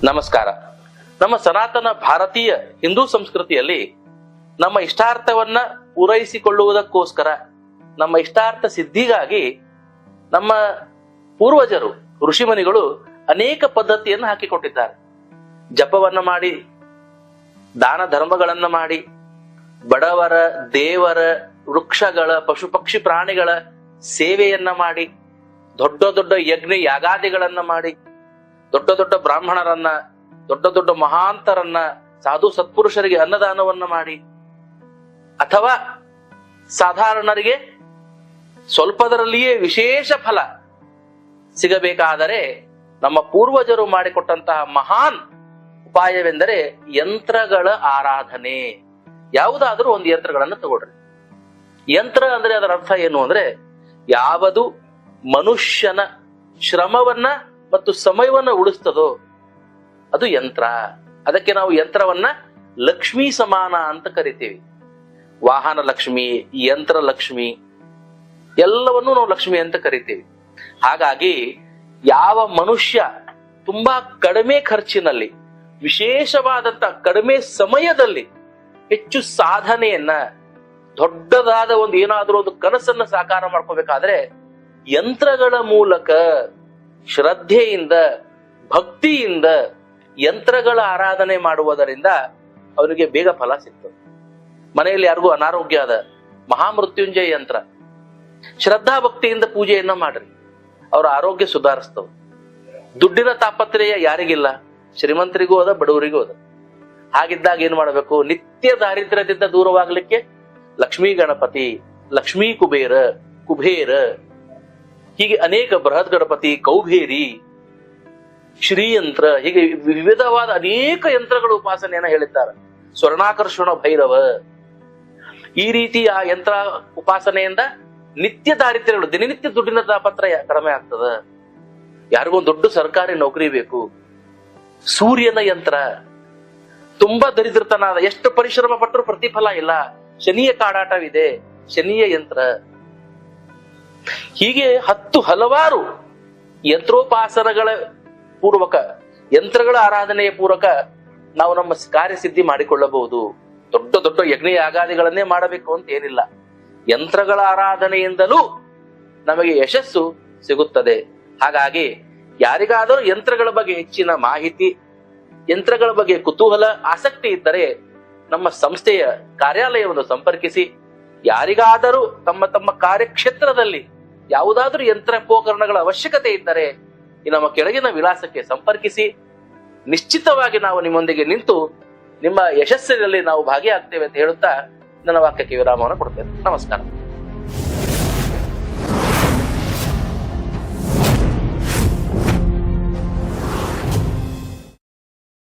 ನಮಸ್ಕಾರ. ನಮ್ಮ ಸನಾತನ ಭಾರತೀಯ ಹಿಂದೂ ಸಂಸ್ಕೃತಿಯಲ್ಲಿ ನಮ್ಮ ಇಷ್ಟಾರ್ಥವನ್ನ ಪೂರೈಸಿಕೊಳ್ಳುವುದಕ್ಕೋಸ್ಕರ, ನಮ್ಮ ಇಷ್ಟಾರ್ಥ ಸಿದ್ಧಿಗಾಗಿ ನಮ್ಮ ಪೂರ್ವಜರು ಋಷಿಮುನಿಗಳು ಅನೇಕ ಪದ್ಧತಿಯನ್ನು ಹಾಕಿಕೊಟ್ಟಿದ್ದಾರೆ. ಜಪವನ್ನ ಮಾಡಿ, ದಾನ ಧರ್ಮಗಳನ್ನ ಮಾಡಿ, ಬಡವರ, ದೇವರ, ವೃಕ್ಷಗಳ, ಪಶು ಪಕ್ಷಿ ಪ್ರಾಣಿಗಳ ಸೇವೆಯನ್ನ ಮಾಡಿ, ದೊಡ್ಡ ದೊಡ್ಡ ಯಜ್ಞ ಯಾಗಾದಿಗಳನ್ನ ಮಾಡಿ, ದೊಡ್ಡ ದೊಡ್ಡ ಬ್ರಾಹ್ಮಣರನ್ನ, ದೊಡ್ಡ ದೊಡ್ಡ ಮಹಾಂತರನ್ನ, ಸಾಧು ಸತ್ಪುರುಷರಿಗೆ ಅನ್ನದಾನವನ್ನ ಮಾಡಿ, ಅಥವಾ ಸಾಧಾರಣರಿಗೆ ಸ್ವಲ್ಪದರಲ್ಲಿಯೇ ವಿಶೇಷ ಫಲ ಸಿಗಬೇಕಾದರೆ ನಮ್ಮ ಪೂರ್ವಜರು ಮಾಡಿಕೊಟ್ಟಂತಹ ಮಹಾನ್ ಉಪಾಯವೆಂದರೆ ಯಂತ್ರಗಳ ಆರಾಧನೆ. ಯಾವುದಾದ್ರೂ ಒಂದು ಯಂತ್ರಗಳನ್ನು ತಗೊಳ್ರಿ. ಯಂತ್ರ ಅಂದ್ರೆ ಅದರ ಅರ್ಥ ಏನು ಅಂದ್ರೆ, ಯಾವುದು ಮನುಷ್ಯನ ಶ್ರಮವನ್ನ ಮತ್ತು ಸಮಯವನ್ನ ಉಳಿಸ್ತದೋ ಅದು ಯಂತ್ರ. ಅದಕ್ಕೆ ನಾವು ಯಂತ್ರವನ್ನ ಲಕ್ಷ್ಮೀ ಸಮಾನ ಅಂತ ಕರಿತೀವಿ. ವಾಹನ ಲಕ್ಷ್ಮಿ, ಯಂತ್ರ ಲಕ್ಷ್ಮಿ, ಎಲ್ಲವನ್ನೂ ನಾವು ಲಕ್ಷ್ಮಿ ಅಂತ ಕರಿತೀವಿ. ಹಾಗಾಗಿ ಯಾವ ಮನುಷ್ಯ ತುಂಬಾ ಕಡಿಮೆ ಖರ್ಚಿನಲ್ಲಿ, ವಿಶೇಷವಾದಂತ ಕಡಿಮೆ ಸಮಯದಲ್ಲಿ ಹೆಚ್ಚು ಸಾಧನೆಯನ್ನ, ದೊಡ್ಡದಾದ ಒಂದು ಏನಾದ್ರೂ ಒಂದು ಕನಸನ್ನ ಸಾಕಾರ ಮಾಡ್ಕೋಬೇಕಾದ್ರೆ ಯಂತ್ರಗಳ ಮೂಲಕ, ಶ್ರದ್ಧೆಯಿಂದ, ಭಕ್ತಿಯಿಂದ ಯಂತ್ರಗಳ ಆರಾಧನೆ ಮಾಡುವುದರಿಂದ ಅವನಿಗೆ ಬೇಗ ಫಲ ಸಿಗ್ತದೆ. ಮನೆಯಲ್ಲಿ ಯಾರಿಗೂ ಅನಾರೋಗ್ಯ ಅದ, ಮಹಾಮೃತ್ಯುಂಜಯ ಯಂತ್ರ ಶ್ರದ್ಧಾ ಭಕ್ತಿಯಿಂದ ಪೂಜೆಯನ್ನ ಮಾಡ್ರಿ, ಅವರ ಆರೋಗ್ಯ ಸುಧಾರಿಸ್ತವ. ದುಡ್ಡಿನ ತಾಪತ್ರಯ ಯಾರಿಗಿಲ್ಲ, ಶ್ರೀಮಂತರಿಗೂ ಅದ, ಬಡವರಿಗೂ ಅದ. ಹಾಗಿದ್ದಾಗ ಏನ್ ಮಾಡಬೇಕು? ನಿತ್ಯ ದಾರಿದ್ರ್ಯದಿಂದ ದೂರವಾಗ್ಲಿಕ್ಕೆ ಲಕ್ಷ್ಮೀ ಗಣಪತಿ, ಲಕ್ಷ್ಮೀ ಕುಬೇರ, ಹೀಗೆ ಅನೇಕ ಬೃಹತ್ ಗಣಪತಿ, ಕೌಬೇರಿ, ಶ್ರೀಯಂತ್ರ, ಹೀಗೆ ವಿವಿಧವಾದ ಅನೇಕ ಯಂತ್ರಗಳ ಉಪಾಸನೆಯನ್ನ ಹೇಳಿದ್ದಾರೆ. ಸ್ವರ್ಣಾಕರ್ಷಣ ಭೈರವ, ಈ ರೀತಿಯ ಯಂತ್ರ ಉಪಾಸನೆಯಿಂದ ನಿತ್ಯ ದಾರಿದ್ರ್ಯಗಳು, ದಿನನಿತ್ಯ ದುಡ್ಡಿನ ತಾಪತ್ರಯ ಕಡಿಮೆ ಆಗ್ತದ. ಯಾರಿಗೊಂದು ದೊಡ್ಡ ಸರ್ಕಾರಿ ನೌಕರಿ ಬೇಕು. ಸೂರ್ಯನ ಯಂತ್ರ, ತುಂಬಾ ದರಿದ್ರತನಾದ, ಎಷ್ಟು ಪರಿಶ್ರಮ ಪಟ್ಟರು ಪ್ರತಿಫಲ ಇಲ್ಲ, ಶನಿಯ ಕಾಡಾಟವಿದೆ, ಶನಿಯ ಯಂತ್ರ. ಹೀಗೆ ಹಲವಾರು ಯಂತ್ರೋಪಾಸನಗಳ ಪೂರ್ವಕ, ಯಂತ್ರಗಳ ಆರಾಧನೆಯ ಪೂರ್ವಕ ನಾವು ನಮ್ಮ ಕಾರ್ಯಸಿದ್ಧಿ ಮಾಡಿಕೊಳ್ಳಬಹುದು. ದೊಡ್ಡ ದೊಡ್ಡ ಯಜ್ಞ ಯಾಗಾದಿಗಳನ್ನೇ ಮಾಡಬೇಕು ಅಂತ ಏನಿಲ್ಲ. ಯಂತ್ರಗಳ ಆರಾಧನೆಯಿಂದಲೂ ನಮಗೆ ಯಶಸ್ಸು ಸಿಗುತ್ತದೆ. ಹಾಗಾಗಿ ಯಾರಿಗಾದರೂ ಯಂತ್ರಗಳ ಬಗ್ಗೆ ಹೆಚ್ಚಿನ ಮಾಹಿತಿ, ಯಂತ್ರಗಳ ಬಗ್ಗೆ ಕುತೂಹಲ, ಆಸಕ್ತಿ ಇದ್ದರೆ ನಮ್ಮ ಸಂಸ್ಥೆಯ ಕಾರ್ಯಾಲಯವನ್ನು ಸಂಪರ್ಕಿಸಿ. ಯಾರಿಗಾದರೂ ತಮ್ಮ ತಮ್ಮ ಕಾರ್ಯಕ್ಷೇತ್ರದಲ್ಲಿ ಯಾವುದಾದ್ರೂ ಯಂತ್ರೋಪಕರಣಗಳ ಅವಶ್ಯಕತೆ ಇದ್ದರೆ ನಮ್ಮ ಕೆಳಗಿನ ವಿಳಾಸಕ್ಕೆ ಸಂಪರ್ಕಿಸಿ. ನಿಶ್ಚಿತವಾಗಿ ನಾವು ನಿಮ್ಮೊಂದಿಗೆ ನಿಂತು ನಿಮ್ಮ ಯಶಸ್ಸಿನಲ್ಲಿ ನಾವು ಭಾಗಿಯಾಗ್ತೇವೆ ಅಂತ ಹೇಳುತ್ತಾ ನನ್ನ ವಾಕ್ಯಕ್ಕೆ ವಿರಾಮವನ್ನು ಕೊಡ್ತೇನೆ. ನಮಸ್ಕಾರ.